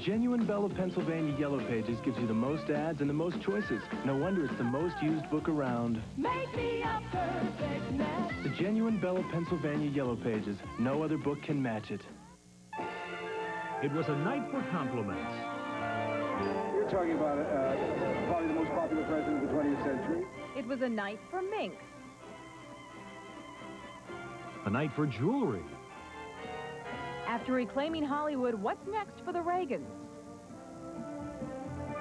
genuine Bell of Pennsylvania Yellow Pages gives you the most ads and the most choices. No wonder it's the most used book around. Make me a perfect match. The genuine Bell of Pennsylvania Yellow Pages. No other book can match it. It was a night for compliments. You're talking about probably the most popular president of the 20th century. It was a night for minks. A night for jewelry. After reclaiming Hollywood, what's next for the Reagans?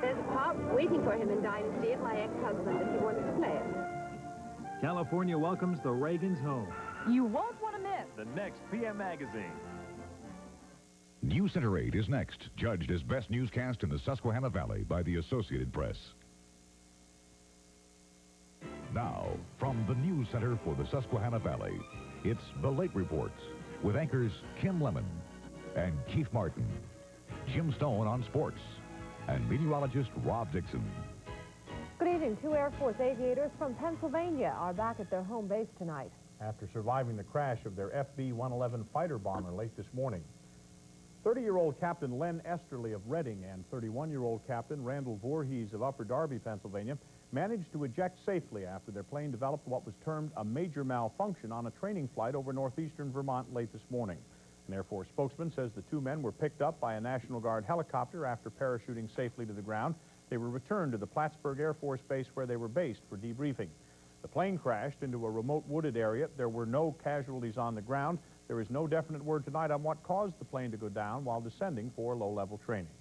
There's a part waiting for him in Dynasty of my ex-husband if he wants to play it. California welcomes the Reagans home. You won't want to miss The next PM magazine. News Center 8 is next, judged as best newscast in the Susquehanna Valley by the Associated Press. Now, from the News Center for the Susquehanna Valley, it's The Late Reports with anchors Kim Lemon and Keith Martin, Jim Stone on sports, and meteorologist Rob Dixon. Good evening. 2 Air Force aviators from Pennsylvania are back at their home base tonight. After surviving the crash of their FB-111 fighter bomber late this morning. 30-year-old Captain Len Esterly of Reading and 31-year-old Captain Randall Voorhees of Upper Darby, Pennsylvania, managed to eject safely after their plane developed what was termed a major malfunction on a training flight over northeastern Vermont late this morning. An Air Force spokesman says the two men were picked up by a National Guard helicopter after parachuting safely to the ground. They were returned to the Plattsburgh Air Force Base where they were based for debriefing. The plane crashed into a remote wooded area. There were no casualties on the ground. There is no definite word tonight on what caused the plane to go down while descending for low-level training.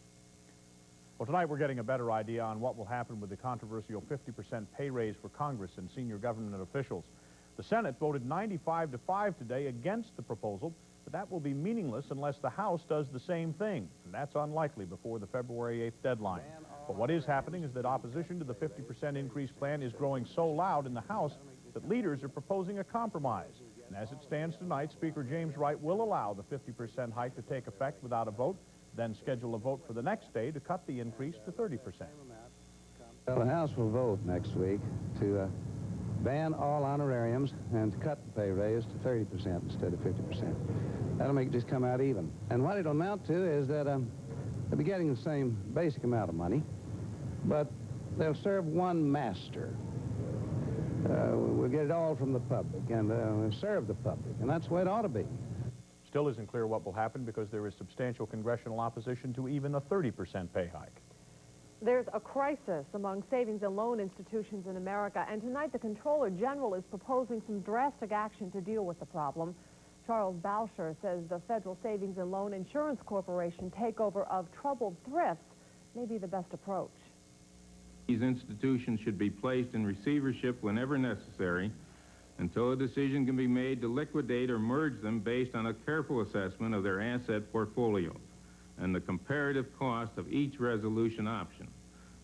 Well, tonight we're getting a better idea on what will happen with the controversial 50% pay raise for Congress and senior government officials. The Senate voted 95-5 today against the proposal, but that will be meaningless unless the House does the same thing, and that's unlikely before the February 8th deadline. But what is happening is that opposition to the 50% increase plan is growing so loud in the House that leaders are proposing a compromise. And as it stands tonight, Speaker James Wright will allow the 50% hike to take effect without a vote, then schedule a vote for the next day to cut the increase to 30%. Well, the House will vote next week to ban all honorariums and to cut the pay raise to 30% instead of 50%. That'll make it just come out even. And what it'll amount to is that they'll be getting the same basic amount of money, but they'll serve one master. We'll get it all from the public and we'll serve the public, and that's the way it ought to be. Still isn't clear what will happen because there is substantial congressional opposition to even a 30% pay hike. There's a crisis among savings and loan institutions in America, and tonight the Comptroller General is proposing some drastic action to deal with the problem. Charles Balsher says the Federal Savings and Loan Insurance Corporation takeover of troubled thrifts may be the best approach. These institutions should be placed in receivership whenever necessary until a decision can be made to liquidate or merge them based on a careful assessment of their asset portfolios and the comparative cost of each resolution option.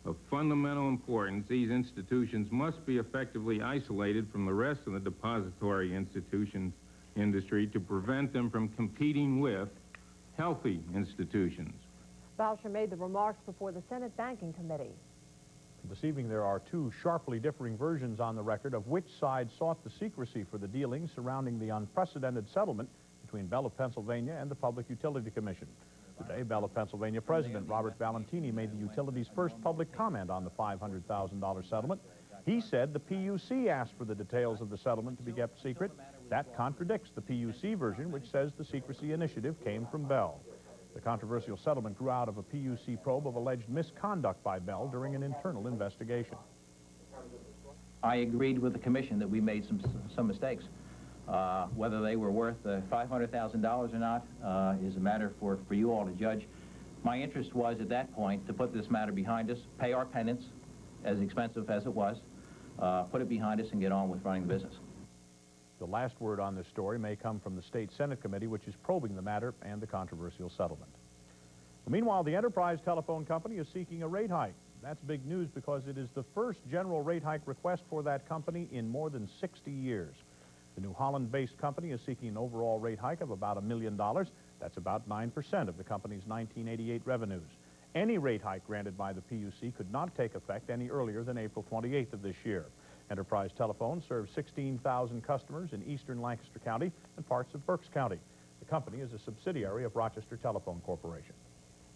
Of fundamental importance, these institutions must be effectively isolated from the rest of the depository industry to prevent them from competing with healthy institutions. Balsher made the remarks before the Senate Banking Committee. This evening there are two sharply differing versions on the record of which side sought the secrecy for the dealings surrounding the unprecedented settlement between Bell of Pennsylvania and the Public Utility Commission. Today, Bell of Pennsylvania President Robert Valentini made the utility's first public comment on the $500,000 settlement. He said the PUC asked for the details of the settlement to be kept secret. That contradicts the PUC version, which says the secrecy initiative came from Bell. The controversial settlement grew out of a PUC probe of alleged misconduct by Bell during an internal investigation. I agreed with the commission that we made some mistakes. Whether they were worth $500,000 or not is a matter for you all to judge. My interest was at that point to put this matter behind us, pay our penance, as expensive as it was, put it behind us and get on with running the business. The last word on this story may come from the State Senate Committee, which is probing the matter and the controversial settlement. Meanwhile, the Enterprise Telephone Company is seeking a rate hike. That's big news because it is the first general rate hike request for that company in more than 60 years. The New Holland-based company is seeking an overall rate hike of about $1 million. That's about 9% of the company's 1988 revenues. Any rate hike granted by the PUC could not take effect any earlier than April 28th of this year. Enterprise Telephone serves 16,000 customers in eastern Lancaster County and parts of Berks County. The company is a subsidiary of Rochester Telephone Corporation.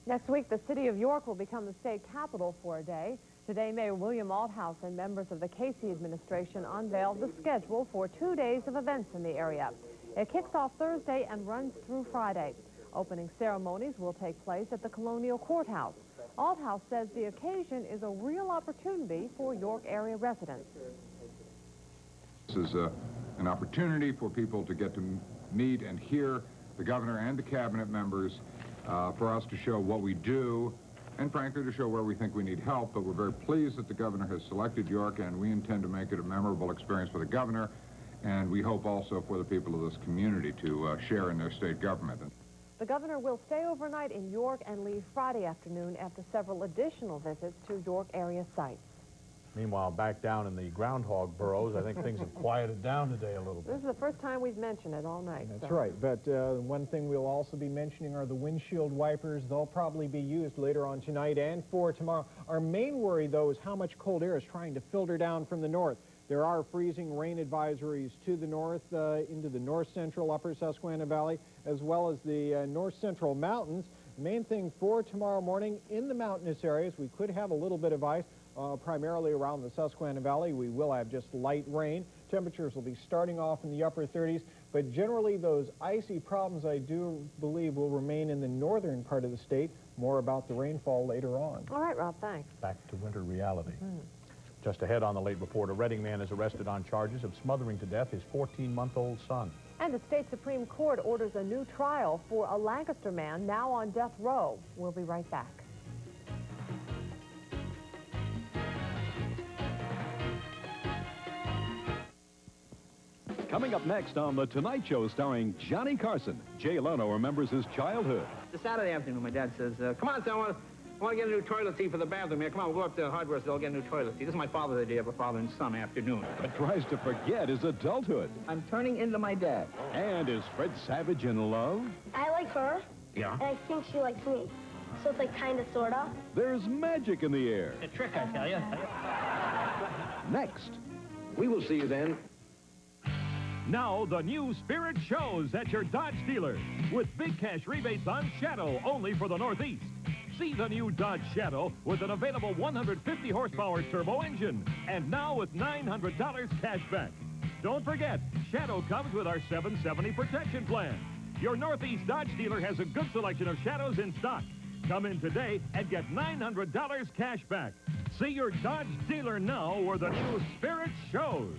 Next week, the city of York will become the state capital for a day. Today, Mayor William Althouse and members of the Casey administration unveiled the schedule for 2 days of events in the area. It kicks off Thursday and runs through Friday. Opening ceremonies will take place at the Colonial Courthouse. Althouse says the occasion is a real opportunity for York area residents. This is an opportunity for people to get to meet and hear the governor and the cabinet members, for us to show what we do, and frankly to show where we think we need help. But we're very pleased that the governor has selected York, and we intend to make it a memorable experience for the governor, and we hope also for the people of this community to share in their state government. The governor will stay overnight in York and leave Friday afternoon after several additional visits to York area sites. Meanwhile, back down in the groundhog burrows, I think things have quieted down today a little bit. This is the first time we've mentioned it all night. That's right, but one thing we'll also be mentioning are the windshield wipers. They'll probably be used later on tonight and for tomorrow. Our main worry, though, is how much cold air is trying to filter down from the north. There are freezing rain advisories to the north, into the north-central upper Susquehanna Valley, as well as the north-central mountains. Main thing for tomorrow morning, in the mountainous areas, we could have a little bit of ice, primarily around the Susquehanna Valley. We will have just light rain. Temperatures will be starting off in the upper 30s, but generally those icy problems, I do believe, will remain in the northern part of the state. More about the rainfall later on. All right, Rob, thanks. Back to winter reality. Just ahead on the late report, a Reading man is arrested on charges of smothering to death his 14-month-old son. And the state Supreme Court orders a new trial for a Lancaster man now on death row. We'll be right back. Coming up next on The Tonight Show starring Johnny Carson, Jay Leno remembers his childhood. The Saturday afternoon, my dad says, come on, son, I want to get a new toilet seat for the bathroom here. Come on, we'll go up to the hardware store, get a new toilet seat. This is my father's idea of a father and son afternoon. But tries to forget his adulthood. I'm turning into my dad. And is Fred Savage in love? I like her. Yeah. And I think she likes me. So it's like kind of, sort of. There's magic in the air. A trick, I tell you. Next. We will see you then. Now, the new Spirit shows at your Dodge dealer with big cash rebates on Shadow only for the Northeast. See the new Dodge Shadow with an available 150 horsepower turbo engine and now with $900 cash back. Don't forget, Shadow comes with our 770 protection plan. Your Northeast Dodge dealer has a good selection of Shadows in stock. Come in today and get $900 cash back. See your Dodge dealer now where the new Spirit shows.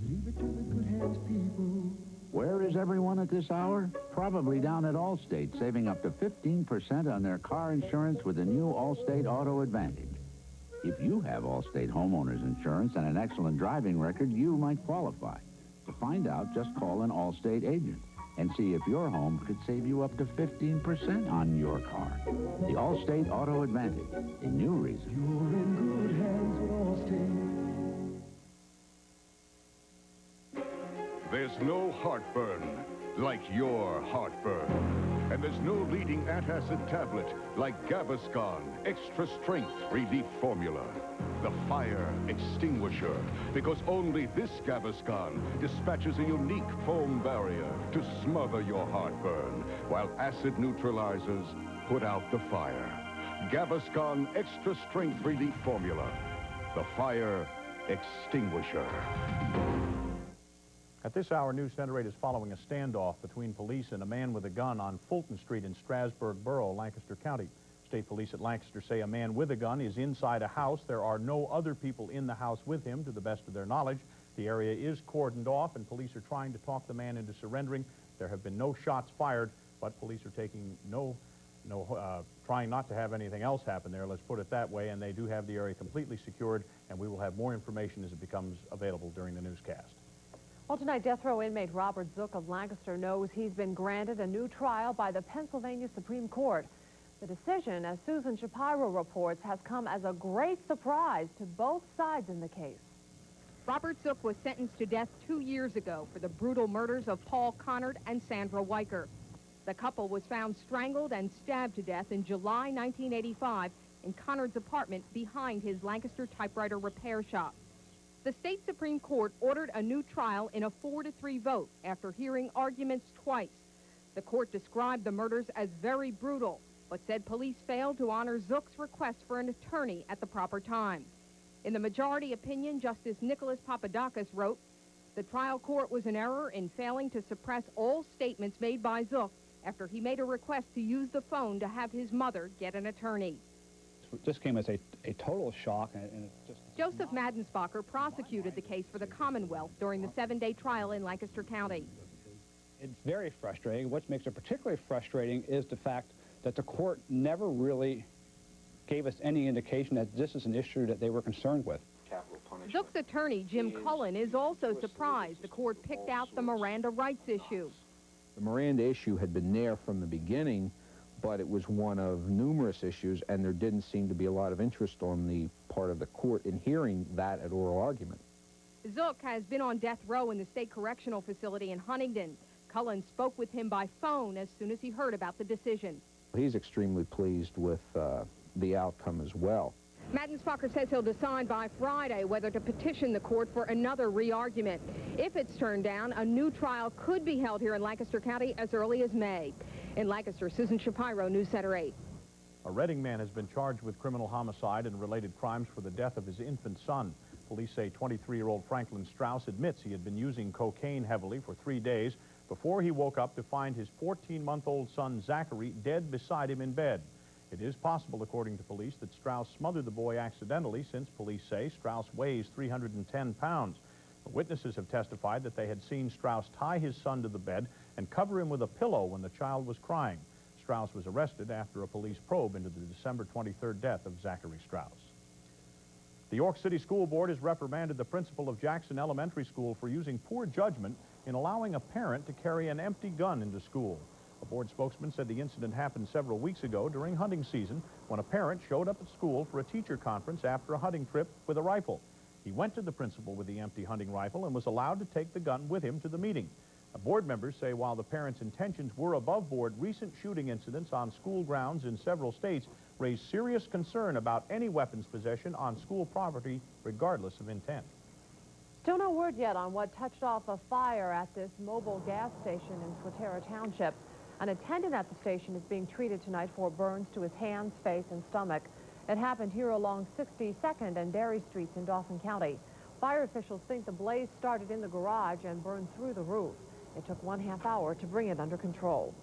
Leave it to the good hands, people. Where is everyone at this hour? Probably down at Allstate, saving up to 15% on their car insurance with the new Allstate Auto Advantage. If you have Allstate homeowners insurance and an excellent driving record, you might qualify. To find out, just call an Allstate agent and see if your home could save you up to 15% on your car. The Allstate Auto Advantage, a new reason. You're in good hands with Allstate. There's no heartburn like your heartburn. And there's no leading antacid tablet like Gaviscon Extra Strength Relief Formula. The fire extinguisher, because only this Gaviscon dispatches a unique foam barrier to smother your heartburn, while acid neutralizers put out the fire. Gaviscon Extra Strength Relief Formula. The fire extinguisher. At this hour, News Center 8 is following a standoff between police and a man with a gun on Fulton Street in Strasburg Borough, Lancaster County. State police at Lancaster say a man with a gun is inside a house. There are no other people in the house with him, to the best of their knowledge. The area is cordoned off, and police are trying to talk the man into surrendering. There have been no shots fired, but police are taking trying not to have anything else happen there, let's put it that way, and they do have the area completely secured, and we will have more information as it becomes available during the newscast. Well, tonight, death row inmate Robert Zook of Lancaster knows he's been granted a new trial by the Pennsylvania Supreme Court. The decision, as Susan Shapiro reports, has come as a great surprise to both sides in the case. Robert Zook was sentenced to death 2 years ago for the brutal murders of Paul Connard and Sandra Weicker. The couple was found strangled and stabbed to death in July 1985 in Connard's apartment behind his Lancaster typewriter repair shop. The state Supreme Court ordered a new trial in a 4-3 vote after hearing arguments twice. The court described the murders as very brutal but said police failed to honor Zook's request for an attorney at the proper time. In the majority opinion, Justice Nicholas Papadakis wrote, "The trial court was in error in failing to suppress all statements made by Zook after he made a request to use the phone to have his mother get an attorney." This came as a total shock, and it just... Joseph Maddensbacher prosecuted the case for the Commonwealth during the 7-day trial in Lancaster County. It's very frustrating. What makes it particularly frustrating is the fact that the court never really gave us any indication that this is an issue that they were concerned with. Zook's attorney, Jim Cullen, is also surprised the court picked out the Miranda rights issue. The Miranda issue had been there from the beginning, but it was one of numerous issues, and there didn't seem to be a lot of interest on the part of the court in hearing that at oral argument. Zook has been on death row in the state correctional facility in Huntington. Cullen spoke with him by phone as soon as he heard about the decision. He's extremely pleased with the outcome as well. Maddensbacher says he'll decide by Friday whether to petition the court for another re-argument. If it's turned down, a new trial could be held here in Lancaster County as early as May. In Lancaster, Susan Shapiro, News Center 8. A Reading man has been charged with criminal homicide and related crimes for the death of his infant son. Police say 23-year-old Franklin Strauss admits he had been using cocaine heavily for 3 days before he woke up to find his 14-month-old son, Zachary, dead beside him in bed. It is possible, according to police, that Strauss smothered the boy accidentally, since police say Strauss weighs 310 pounds. Witnesses have testified that they had seen Strauss tie his son to the bed and cover him with a pillow when the child was crying. Strauss was arrested after a police probe into the December 23rd death of Zachary Strauss. The York City School Board has reprimanded the principal of Jackson Elementary School for using poor judgment in allowing a parent to carry an empty gun into school. A board spokesman said the incident happened several weeks ago during hunting season when a parent showed up at school for a teacher conference after a hunting trip with a rifle. He went to the principal with the empty hunting rifle and was allowed to take the gun with him to the meeting. Board members say while the parents' intentions were above board, recent shooting incidents on school grounds in several states raise serious concern about any weapons possession on school property, regardless of intent. Still no word yet on what touched off a fire at this mobile gas station in Swatara Township. An attendant at the station is being treated tonight for burns to his hands, face, and stomach. It happened here along 62nd and Berry Streets in Dauphin County. Fire officials think the blaze started in the garage and burned through the roof. It took 1/2 hour to bring it under control.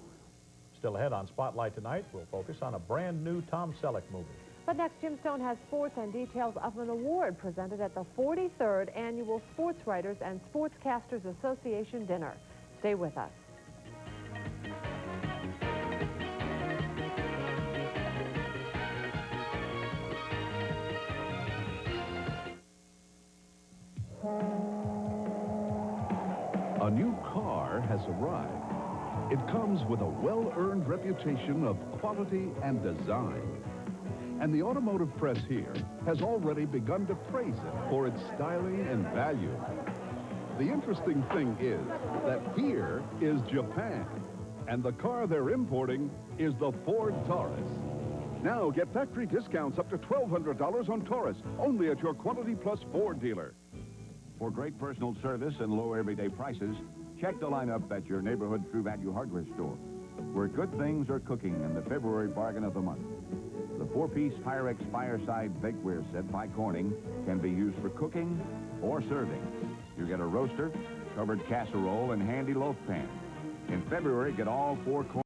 Still ahead on Spotlight tonight, we'll focus on a brand new Tom Selleck movie. But next, Jim Stone has sports and details of an award presented at the 43rd Annual Sports Writers and Sportscasters Association Dinner. Stay with us. A new car has arrived. It comes with a well-earned reputation of quality and design. And the automotive press here has already begun to praise it for its styling and value. The interesting thing is that here is Japan, and the car they're importing is the Ford Taurus. Now get factory discounts up to $1,200 on Taurus, only at your Quality Plus Ford dealer. For great personal service and low everyday prices, check the lineup at your neighborhood True Value hardware store, where good things are cooking in the February bargain of the month. The 4-piece Pyrex Fireside Bakeware set by Corning can be used for cooking or serving. You get a roaster, covered casserole, and handy loaf pan. In February, get all 4 Corning